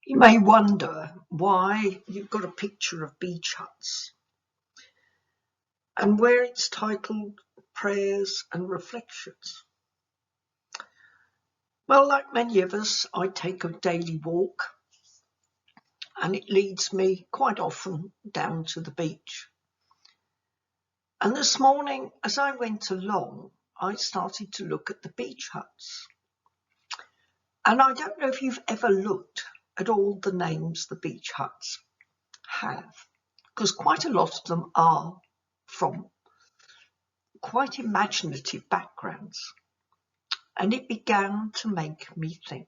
You may wonder why you've got a picture of beach huts and where it's titled Prayers and Reflections. Well, like many of us, I take a daily walk and it leads me quite often down to the beach. And this morning, as I went along, I started to look at the beach huts. And I don't know if you've ever looked at all the names the beach huts have, because quite a lot of them are from quite imaginative backgrounds. And it began to make me think.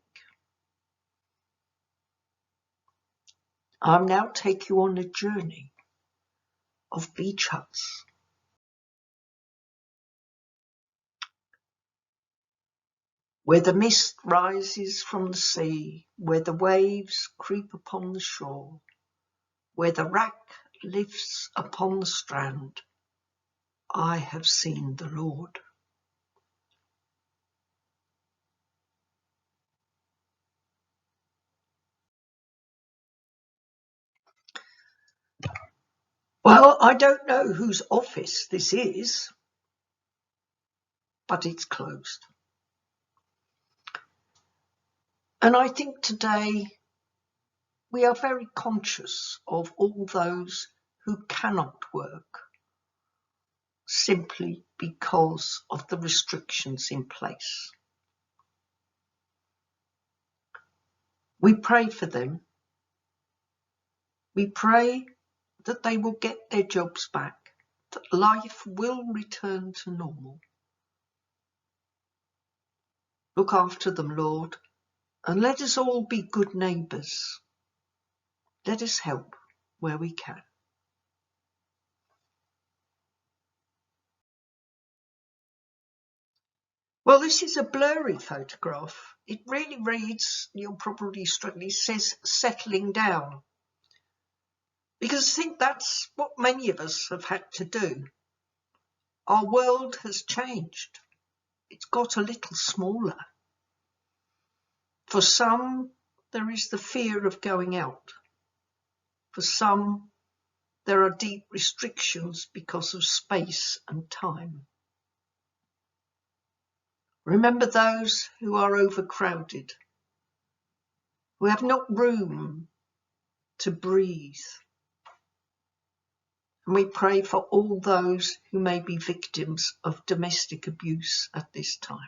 I'll now take you on a journey of beach huts. Where the mist rises from the sea, where the waves creep upon the shore, where the wrack lifts upon the strand, I have seen the Lord. Well, I don't know whose office this is, but it's closed. And I think today we are very conscious of all those who cannot work simply because of the restrictions in place. We pray for them. We pray that they will get their jobs back, that life will return to normal. Look after them, Lord, and let us all be good neighbours. Let us help where we can. Well, this is a blurry photograph. It really reads, you'll probably struggle, it says settling down. Because I think that's what many of us have had to do. Our world has changed. It's got a little smaller. For some, there is the fear of going out. For some, there are deep restrictions because of space and time. Remember those who are overcrowded, who have not room to breathe. And we pray for all those who may be victims of domestic abuse at this time.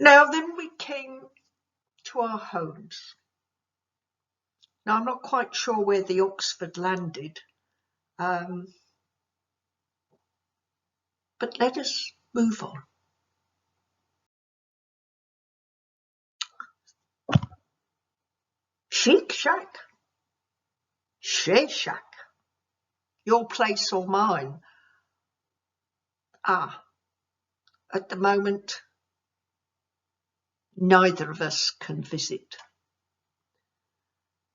Now then we came to our homes. Now I'm not quite sure where the Oxford landed, but let us move on. Chic Shack, Shea Shack, your place or mine? At the moment, neither of us can visit.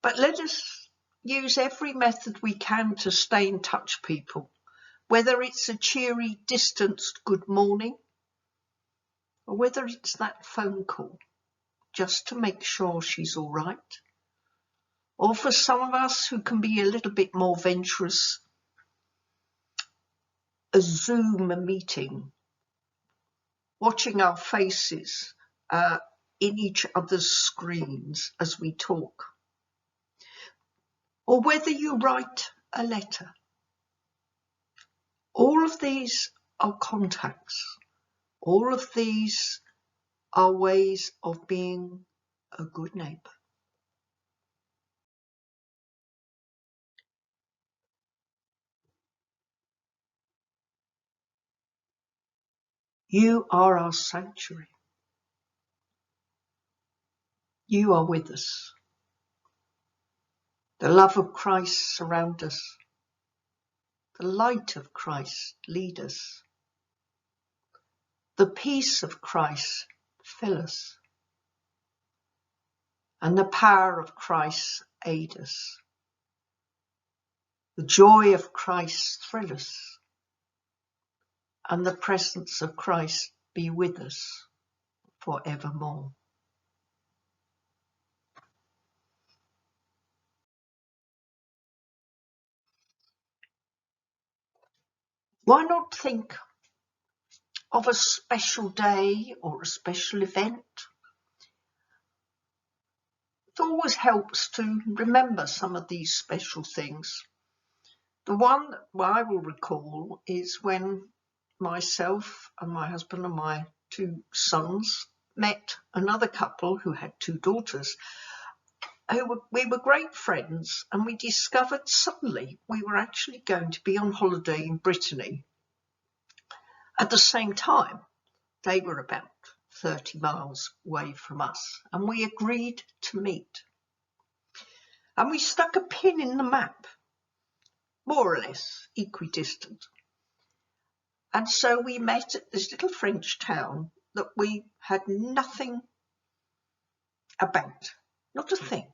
But let us use every method we can to stay in touch, people, whether it's a cheery, distanced good morning, or whether it's that phone call, just to make sure she's all right. Or for some of us who can be a little bit more venturous, a Zoom meeting, watching our faces in each other's screens as we talk. Or whether you write a letter. All of these are contacts. All of these are ways of being a good neighbour. You are our sanctuary. You are with us. The love of Christ surround us. The light of Christ lead us. The peace of Christ fill us. And the power of Christ aid us. The joy of Christ thrill us. and the presence of Christ be with us forevermore. Why not think of a special day or a special event? It always helps to remember some of these special things. The one that I will recall is when myself and my husband and my 2 sons met another couple who had 2 daughters. We were great friends, and we discovered suddenly we were actually going to be on holiday in Brittany. At the same time, they were about 30 miles away from us, and we agreed to meet. And we stuck a pin in the map, more or less equidistant. And so we met at this little French town that we had nothing about, not a thing.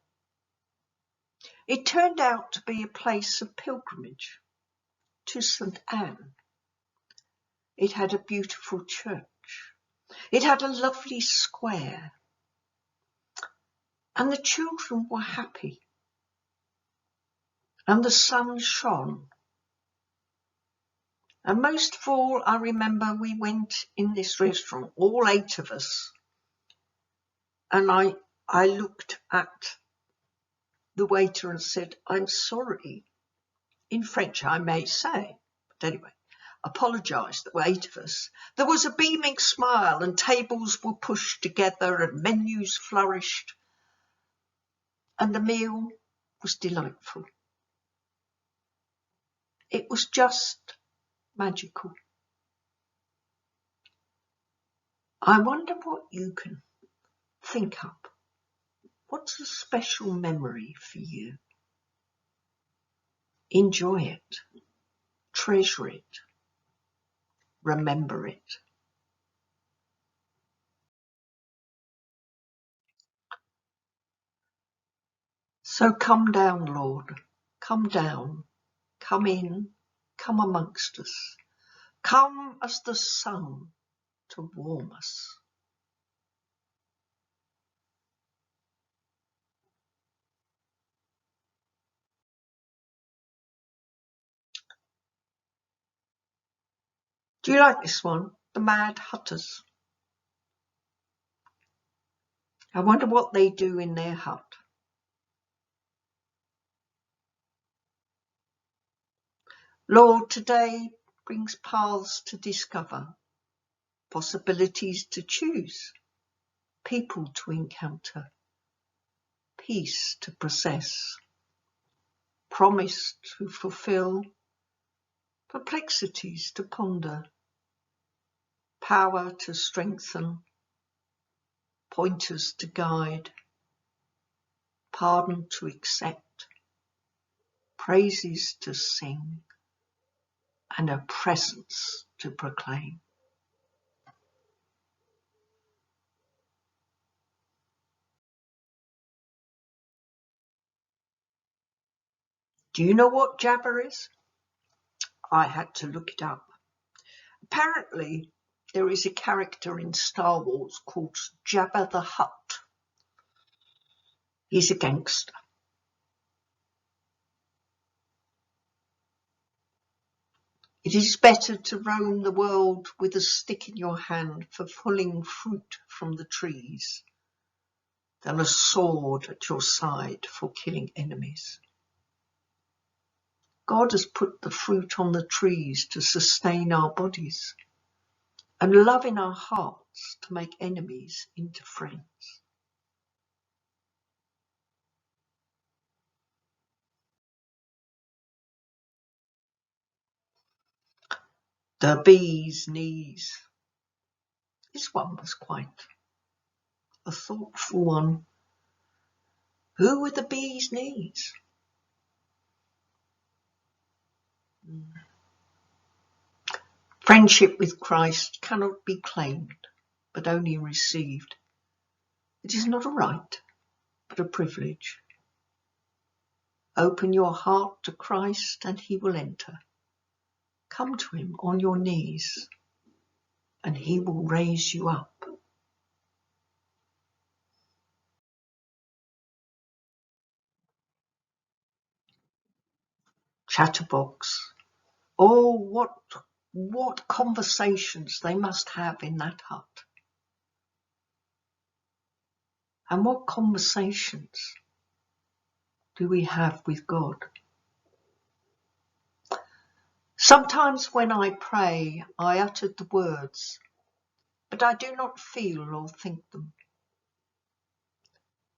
It turned out to be a place of pilgrimage to St. Anne. It had a beautiful church. It had a lovely square. And the children were happy. And the sun shone. And most of all, I remember we went in this restaurant, all 8 of us. And I looked at the waiter and said, "I'm sorry," in French I may say, but anyway, apologised. There were 8 of us. There was a beaming smile, and tables were pushed together and menus flourished, and the meal was delightful. It was just magical. I wonder what you can think up. What's a special memory for you? Enjoy it, treasure it, remember it. So come down, Lord, come down, come in, come amongst us. Come as the sun to warm us. Do you like this one? The Mad Hutters. I wonder what they do in their hut. Lord, today brings paths to discover, possibilities to choose, people to encounter, peace to possess, promise to fulfill, perplexities to ponder, power to strengthen, pointers to guide, pardon to accept, praises to sing, and a presence to proclaim. Do you know what Jabber is? I had to look it up. Apparently, there is a character in Star Wars called Jabba the Hutt. He's a gangster. It is better to roam the world with a stick in your hand for pulling fruit from the trees than a sword at your side for killing enemies. God has put the fruit on the trees to sustain our bodies, and love in our hearts to make enemies into friends. The bee's knees. This one was quite a thoughtful one. Who were the bee's knees? Friendship with Christ cannot be claimed, but only received. It is not a right, but a privilege. Open your heart to Christ and he will enter. Come to him on your knees and he will raise you up. Chatterbox. Oh, what conversations they must have in that hut. And what conversations do we have with God? Sometimes when I pray, I utter the words, but I do not feel or think them.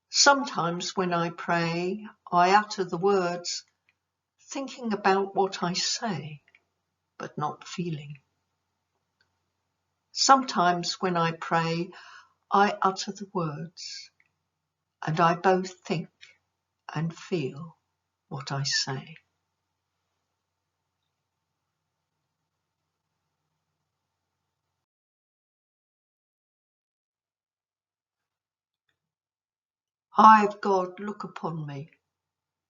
Sometimes when I pray, I utter the words, thinking about what I say, but not feeling. Sometimes when I pray, I utter the words, and I both think and feel what I say. Eye of God, look upon me.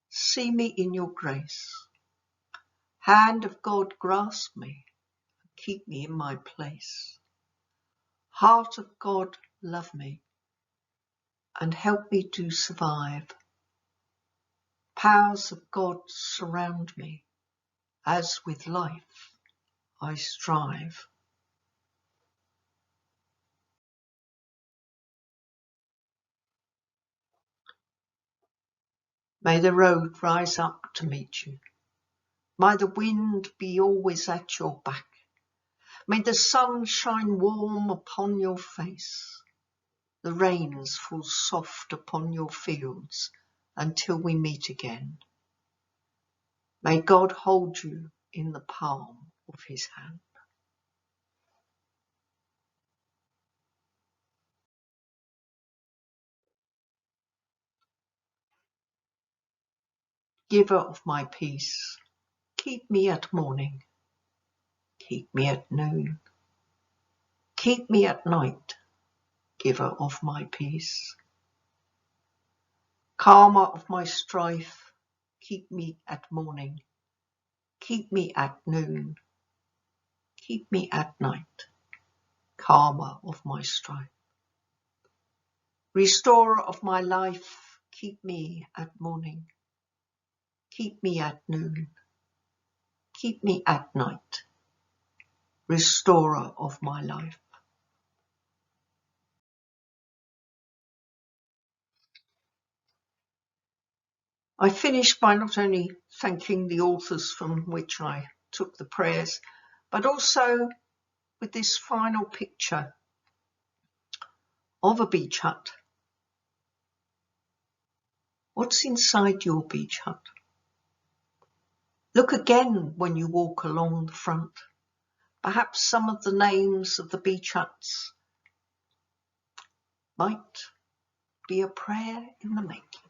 See me in your grace. Hand of God, grasp me. Keep me in my place. Heart of God, love me and help me to survive. Powers of God, surround me as with life I strive. May the road rise up to meet you. May the wind be always at your back. May the sun shine warm upon your face. The rains fall soft upon your fields until we meet again. May God hold you in the palm of his hand. Giver of my peace, keep me at morning, keep me at noon, keep me at night, giver of my peace. Calmer of my strife, keep me at morning, keep me at noon, keep me at night, calmer of my strife. Restorer of my life, keep me at morning, keep me at noon, keep me at night, restorer of my life. I finish by not only thanking the authors from which I took the prayers, but also with this final picture of a beach hut. What's inside your beach hut? Look again when you walk along the front. Perhaps some of the names of the beach huts might be a prayer in the making.